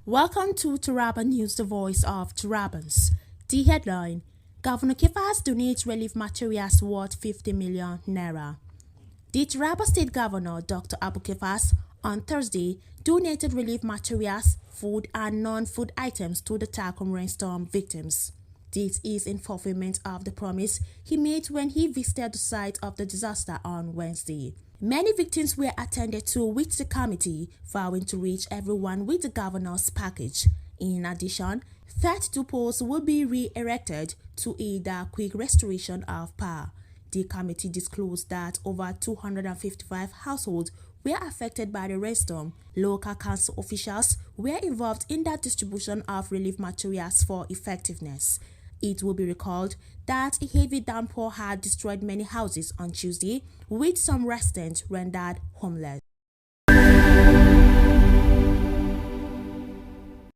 Welcome to Taraba News, the voice of Tarabans. The headline: Governor Kefas donates relief materials worth 50 million naira. The Taraba State Governor, Dr. Abu Kefas, on Thursday donated relief materials, food and non-food items to the Takum rainstorm victims. This is in fulfillment of the promise he made when he visited the site of the disaster on Wednesday. Many victims were attended to with the committee, vowing to reach everyone with the governor's package. In addition, 32 poles will be re-erected to aid the quick restoration of power. The committee disclosed that over 255 households were affected by the rainstorm. Local council officials were involved in the distribution of relief materials for effectiveness. It will be recalled that a heavy downpour had destroyed many houses on Tuesday, with some residents rendered homeless.